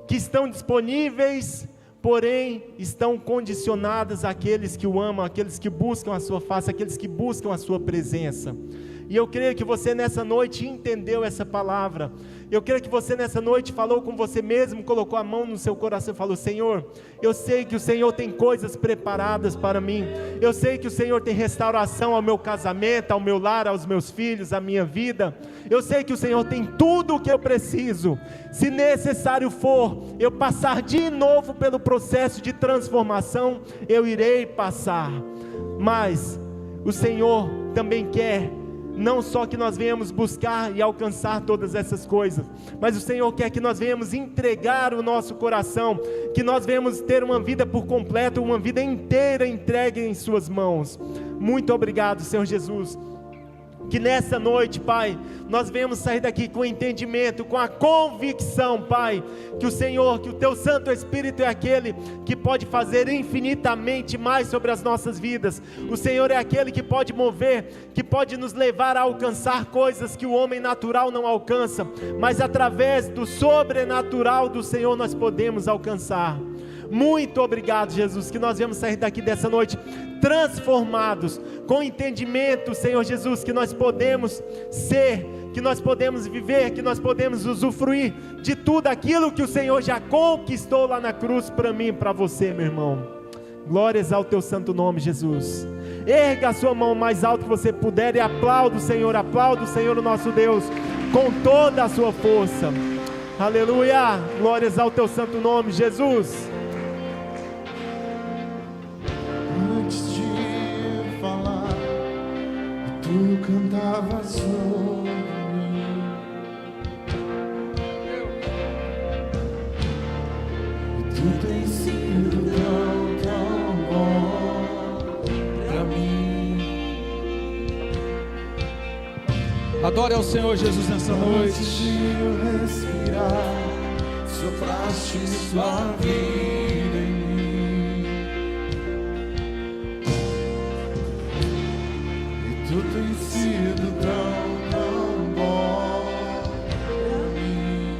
que estão disponíveis, porém estão condicionadas àqueles que o amam, àqueles que buscam a sua face, àqueles que buscam a sua presença. E eu creio que você nessa noite entendeu essa palavra. Eu creio que você nessa noite falou com você mesmo, colocou a mão no seu coração e falou: Senhor, eu sei que o Senhor tem coisas preparadas para mim. Eu sei que o Senhor tem restauração ao meu casamento, ao meu lar, aos meus filhos, à minha vida. Eu sei que o Senhor tem tudo o que eu preciso. Se necessário for eu passar de novo pelo processo de transformação, eu irei passar. Mas o Senhor também quer não só que nós venhamos buscar e alcançar todas essas coisas, mas o Senhor quer que nós venhamos entregar o nosso coração, que nós venhamos ter uma vida por completo, uma vida inteira entregue em suas mãos. Muito obrigado, Senhor Jesus. Que nessa noite, Pai, nós venhamos sair daqui com entendimento, com a convicção, Pai, que o Senhor, que o Teu Santo Espírito é aquele que pode fazer infinitamente mais sobre as nossas vidas. O Senhor é aquele que pode mover, que pode nos levar a alcançar coisas que o homem natural não alcança, mas através do sobrenatural do Senhor nós podemos alcançar. Muito obrigado, Jesus, que nós vamos sair daqui dessa noite transformados, com entendimento, Senhor Jesus, que nós podemos ser, que nós podemos viver, que nós podemos usufruir de tudo aquilo que o Senhor já conquistou lá na cruz para mim e para você, meu irmão. Glórias ao Teu santo nome, Jesus. Erga a sua mão mais alto que você puder e aplauda o Senhor, o nosso Deus, com toda a sua força. Aleluia, glórias ao Teu santo nome, Jesus. Tu cantava sobre mim, e Tu tens sido tão bom pra mim. Adore ao Senhor Jesus nessa noite. Antes de eu respirar, sopraste sua vida em mim. Tu tens sido tão bom pra mim.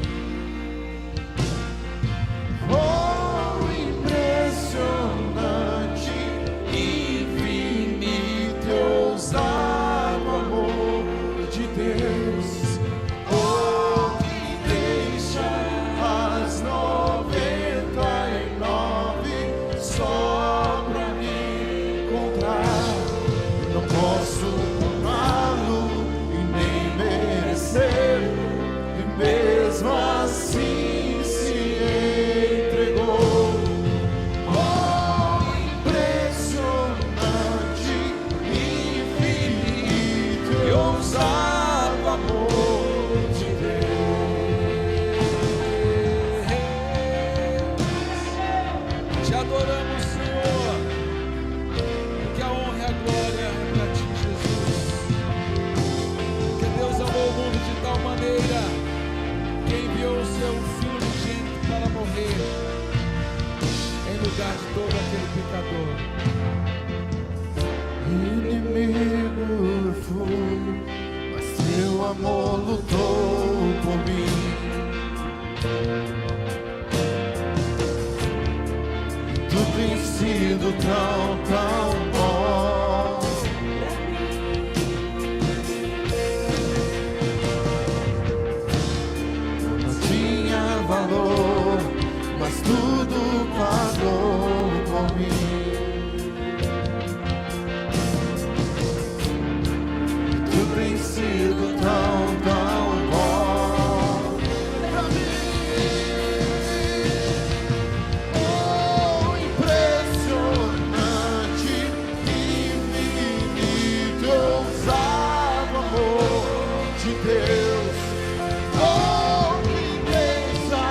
Oh, impressionante, infinito e ousado amor de Deus. Oh, que deixa as 99 lugar de todo aquele pecador. Inimigo eu fui, mas teu amor lutou por mim. Tu tens sido tão, tão bom. Não tinha valor, mas tudo pagou por mim. Tu tens sido tão, tão bom pra mim. Oh, impressionante, infinito, ousado amor de Deus. Oh, que deixa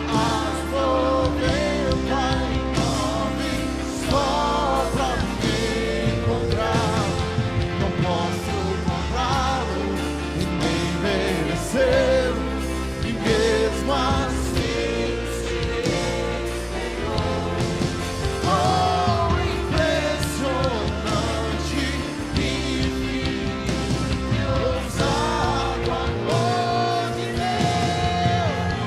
as 99 só pra me encontrar. Não posso comprá-lo e nem merecê-lo, e mesmo assim oh, impressionante, infinito, ousado amor de Deus.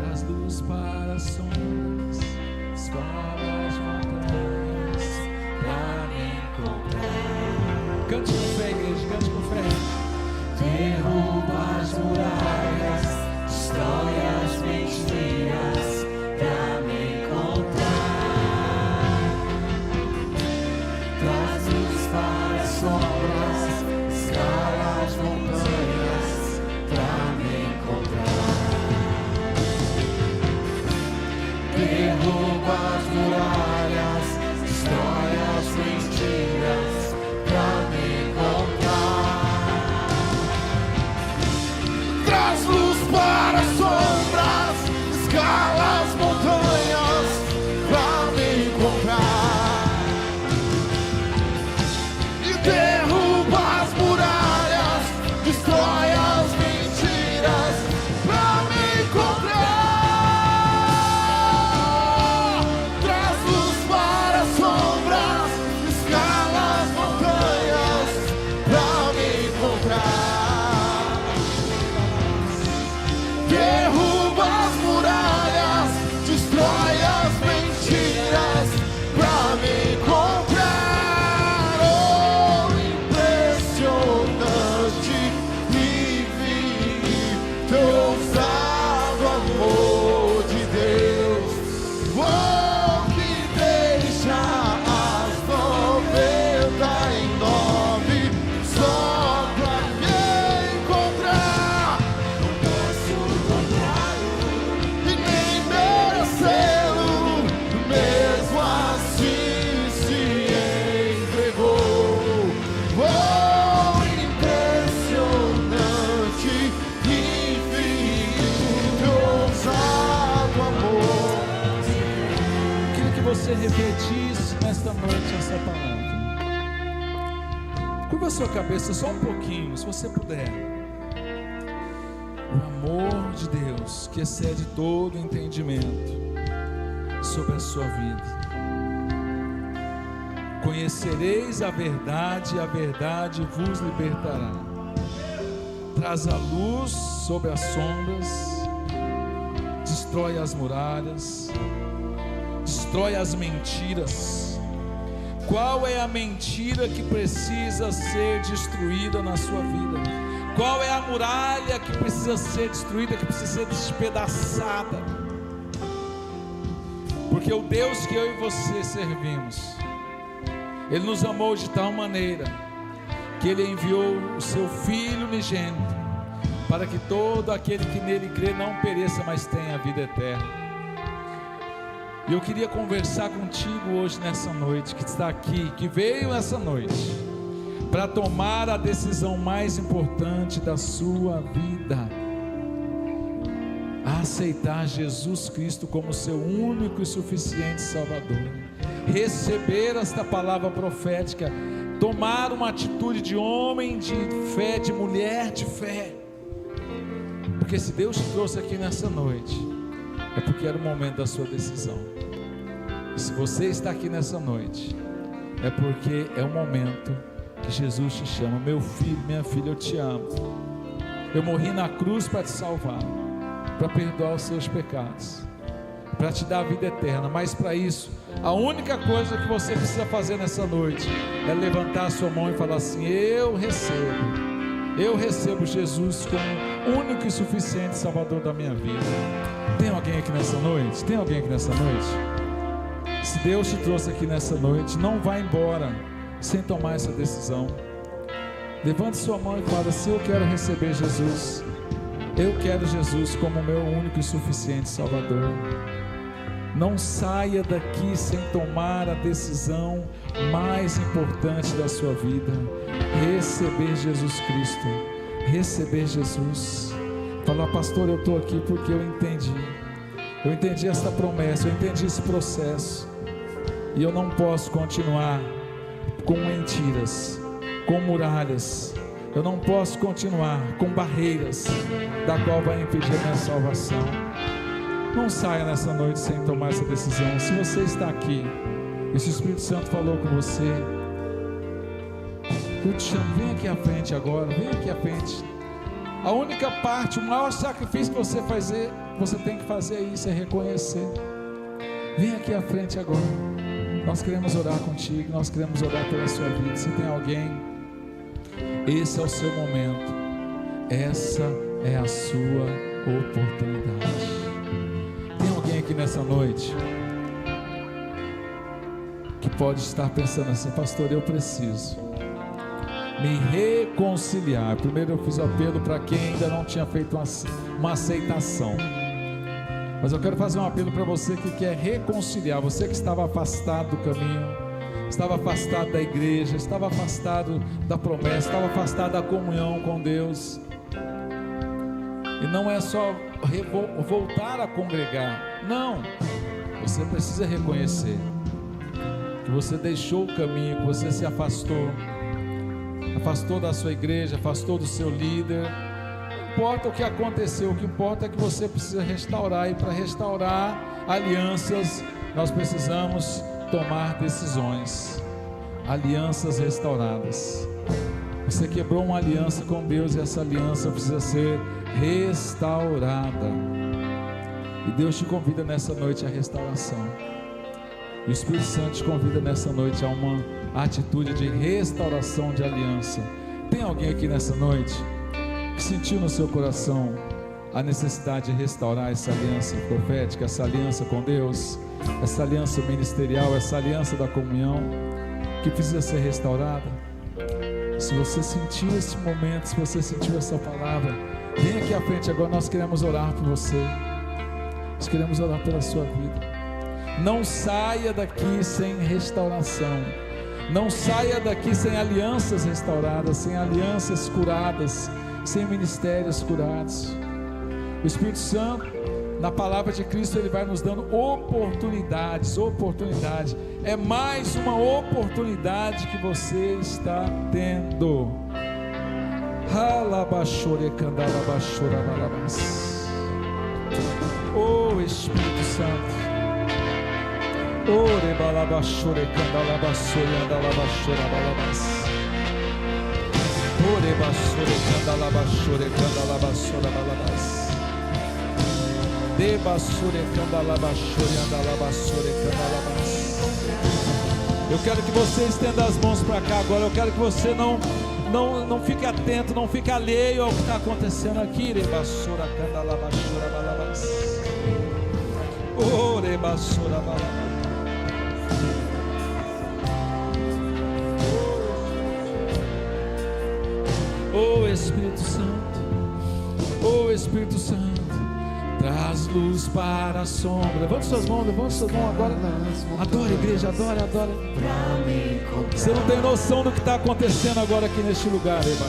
Das luzes para as sombras, escola as montanhas, pra me encontrar. Cante com fé, igreja, cante com fé. Derruba as muralhas, destrói as mentiras pra me encontrar. Traz luz para as sombras, escala as montanhas pra me encontrar. Derruba as muralhas, destrói as mentiras pra me encontrar. Traz luz para as sombras, escala as montanhas pra me encontrar. E derruba as muralhas, destrói as mentiras pra me encontrar. Traz luz para as sombras, escala as montanhas pra me encontrar. Derruba as muralhas, destrói as mentiras pra me encontrar. Oh, impressionante, infinito, ousado amor de Deus. Oh, que deixa as 99 só pra me encontrar. Não posso comprá-lo e nem merecê-lo, mesmo assim se entregou. Oh, impressionante, infinito, ousado amor. Eu queria que você repetisse nesta noite essa palavra. Curva a sua cabeça só um pouquinho, se você puder. O amor de Deus, que excede todo entendimento, sobre a sua vida. Conhecereis a verdade, e a verdade vos libertará. Traz a luz sobre as sombras, destrói as muralhas, destrói as mentiras. Qual é a mentira que precisa ser destruída na sua vida? Qual é a muralha que precisa ser destruída, que precisa ser despedaçada? Porque o Deus que eu e você servimos, Ele nos amou de tal maneira que Ele enviou o seu Filho unigênito, para que todo aquele que nele crê não pereça, mas tenha a vida eterna. E eu queria conversar contigo hoje nessa noite, que está aqui, que veio essa noite, para tomar a decisão mais importante da sua vida, a aceitar Jesus Cristo como seu único e suficiente Salvador, receber esta palavra profética, tomar uma atitude de homem de fé, de mulher de fé, porque se Deus te trouxe aqui nessa noite, é porque era o momento da sua decisão. E se você está aqui nessa noite, é porque é o momento que Jesus te chama. Meu filho, minha filha, eu te amo. Eu morri na cruz para te salvar, para perdoar os seus pecados, para te dar a vida eterna. Mas para isso, a única coisa que você precisa fazer nessa noite é levantar a sua mão e falar assim: eu recebo Jesus como único e suficiente Salvador da minha vida. Tem alguém aqui nessa noite? Tem alguém aqui nessa noite? Se Deus te trouxe aqui nessa noite, não vá embora sem tomar essa decisão. Levante sua mão e fala assim: eu quero receber Jesus. Eu quero Jesus como meu único e suficiente Salvador. Não saia daqui sem tomar a decisão mais importante da sua vida: receber Jesus Cristo, receber Jesus. Falar: pastor, eu estou aqui porque eu entendi essa promessa, eu entendi esse processo, e eu não posso continuar com mentiras, com muralhas. Eu não posso continuar com barreiras da qual vai impedir a minha salvação. Não saia nessa noite sem tomar essa decisão. Se você está aqui e se o Espírito Santo falou com você, eu te chamo, vem aqui à frente agora, vem aqui à frente. A única parte, o maior sacrifício que você tem que fazer é isso, é reconhecer. Vem aqui à frente agora. Nós queremos orar contigo, nós queremos orar pela sua vida. Se tem alguém, esse é o seu momento, essa é a sua oportunidade. Tem alguém aqui nessa noite que pode estar pensando assim: pastor, eu preciso me reconciliar. Primeiro eu fiz o apelo para quem ainda não tinha feito uma aceitação, mas eu quero fazer um apelo para você que quer reconciliar. Você que estava afastado do caminho, estava afastado da igreja, estava afastado da promessa, estava afastado da comunhão com Deus. E não é só voltar a congregar, não. Você precisa reconhecer que você deixou o caminho, que você se afastou da sua igreja, afastou do seu líder. Não importa o que aconteceu, o que importa é que você precisa restaurar. E para restaurar alianças, nós precisamos tomar decisões. Alianças restauradas. Você quebrou uma aliança com Deus e essa aliança precisa ser restaurada. E Deus te convida nessa noite à restauração. E o Espírito Santo te convida nessa noite a uma atitude de restauração de aliança. Tem alguém aqui nessa noite que sentiu no seu coração a necessidade de restaurar essa aliança profética, essa aliança com Deus, essa aliança ministerial, essa aliança da comunhão, que precisa ser restaurada? Se você sentiu esse momento, se você sentiu essa palavra, vem aqui à frente agora. Nós queremos orar por você, nós queremos orar pela sua vida. Não saia daqui sem restauração. Não saia daqui sem alianças restauradas, sem alianças curadas, sem ministérios curados. O Espírito Santo, na palavra de Cristo, Ele vai nos dando oportunidades. É mais uma oportunidade que você está tendo. Oh Espírito Santo, eu quero que você estenda as mãos para cá agora. Eu quero que você não fique atento, não fique alheio ao que está acontecendo aqui. Oh Espírito Santo, oh Espírito Santo, traz luz para a sombra. Levante suas mãos agora. Adore, igreja, adore. Você não tem noção do que está acontecendo agora aqui neste lugar. Derruba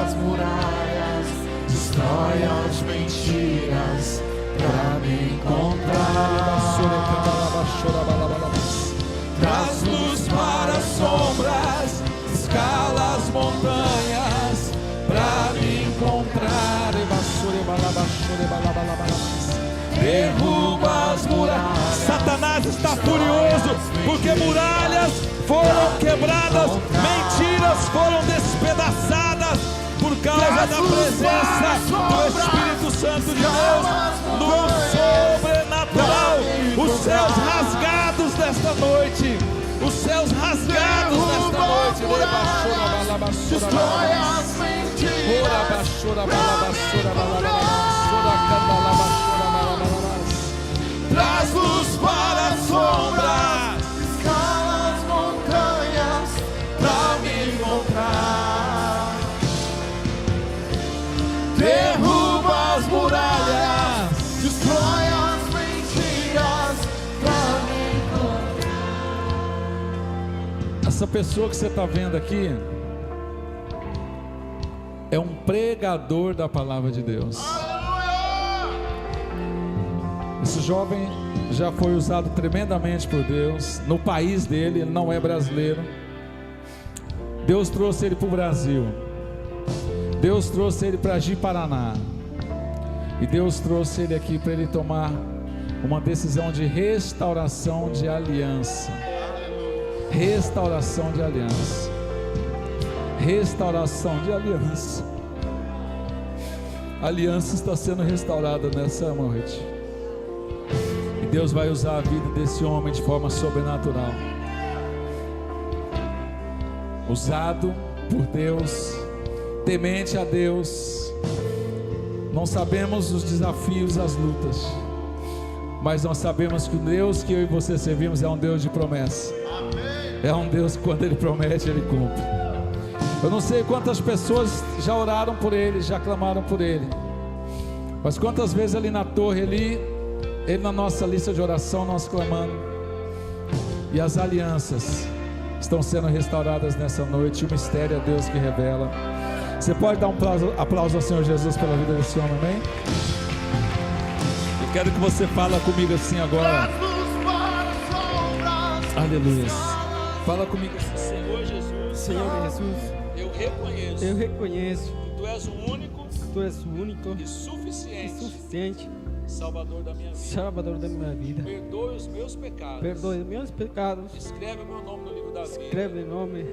as muralhas, destrói as mentiras, para me encontrar. Traz luz para as sombras, escala as montanhas, para me encontrar. porque muralhas foram quebradas, mentiras foram despedaçadas por causa da presença do Espírito Santo de Deus no sobrenatural. Os céus rasgados desta noite, os céus rasgados desta noite. Destrói as mentiras. Traz luz para as sombras, Escala as montanhas pra me encontrar. Derruba as muralhas, destrói as mentiras pra me encontrar. Essa pessoa que você está vendo aqui é um pregador da palavra de Deus. Esse jovem já foi usado tremendamente por Deus no país dele. Ele não é brasileiro. Deus trouxe ele para o Brasil. Deus trouxe ele para Ji-Paraná. E Deus trouxe ele aqui para ele tomar uma decisão de restauração de aliança. Restauração de aliança. Restauração de aliança. A aliança está sendo restaurada nessa noite. E Deus vai usar a vida desse homem de forma sobrenatural. Usado por Deus, temente a Deus. Não sabemos os desafios, as lutas, mas nós sabemos que o Deus que eu e você servimos é um Deus de promessa. É um Deus que quando Ele promete, Ele cumpre. Eu não sei quantas pessoas já oraram por Ele, já clamaram por Ele, mas quantas vezes ali na torre, Ele na nossa lista de oração, nós clamando, e as alianças estão sendo restauradas nessa noite. O mistério é Deus que revela. Você pode dar um aplauso ao Senhor Jesus pela vida desse homem, amém? Eu quero que você fale comigo assim agora. Aleluia. Fala comigo assim: Senhor Jesus. Senhor Jesus, Eu reconheço eu reconheço que Tu és o único que Tu és o único e e suficiente suficiente Salvador da minha vida. Salvador da minha vida. Perdoe os meus pecados. Perdoe meus pecados. Escreve o meu nome no livro da vida. Escreve em nome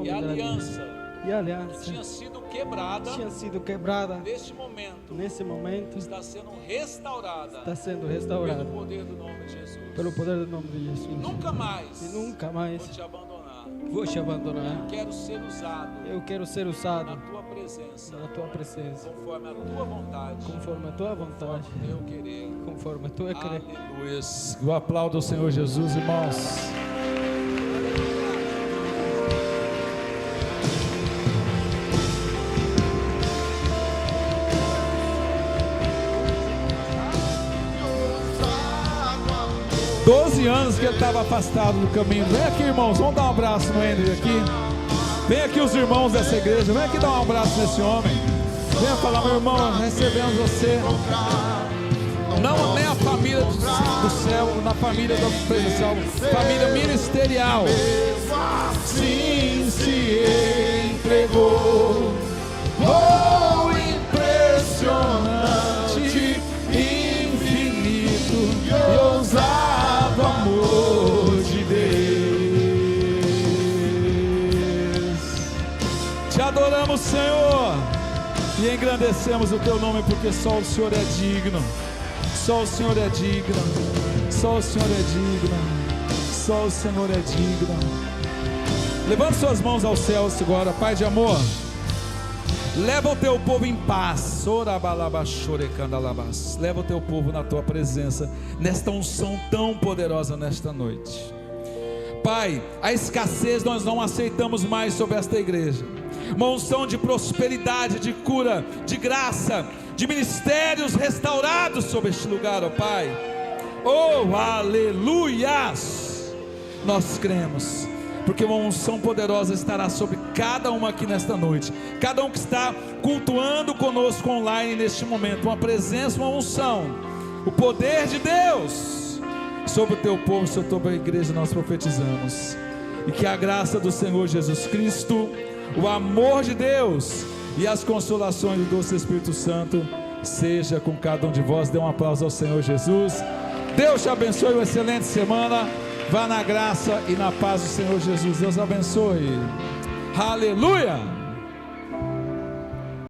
E a da aliança vida. E a aliança tinha sido quebrada tinha sido quebrada. neste momento. Nesse momento Está sendo restaurada está sendo pelo restaurada poder do nome de Jesus. pelo poder do nome de Jesus. Nunca mais E nunca mais vou te abandonar. vou te abandonar. Quero ser usado Eu quero ser na usado tua presença, na tua presença, conforme a tua vontade, conforme a tua vontade, conforme o teu querer. conforme a tua querer. Aleluia. Eu aplaudo ao Senhor Jesus, irmãos. Doze anos que ele estava afastado do caminho. Vem aqui, irmãos, vamos dar um abraço no Henry aqui. Vem aqui os irmãos dessa igreja. Vem aqui dar um abraço nesse homem. Venha falar: meu irmão, recebemos você. Não nem a família do céu, na família da presencial, família ministerial. Assim se entregou. Oh, impressionante, infinito e ousado amor de Deus. Te adoramos, Senhor, e engrandecemos o teu nome, porque só o Senhor é digno. Só o Senhor é digno. Só o Senhor é digno. Só o Senhor é digno. Levante suas mãos aos céus agora, Pai de amor. Leva o teu povo em paz. Leva o teu povo na tua presença, nesta unção tão poderosa nesta noite. Pai, a escassez nós não aceitamos mais sobre esta igreja. Uma unção de prosperidade, de cura, de graça, de ministérios restaurados sobre este lugar, ó Pai. Oh, aleluias! Nós cremos, porque uma unção poderosa estará sobre cada um aqui nesta noite. Cada um que está cultuando conosco online neste momento, uma presença, uma unção, o poder de Deus sobre o teu povo, sobre a tua igreja. Nós profetizamos, e que a graça do Senhor Jesus Cristo, o amor de Deus e as consolações do doce Espírito Santo seja com cada um de vós. Dê um aplauso ao Senhor Jesus. Deus te abençoe, uma excelente semana. Vá na graça e na paz do Senhor Jesus. Deus abençoe. Aleluia!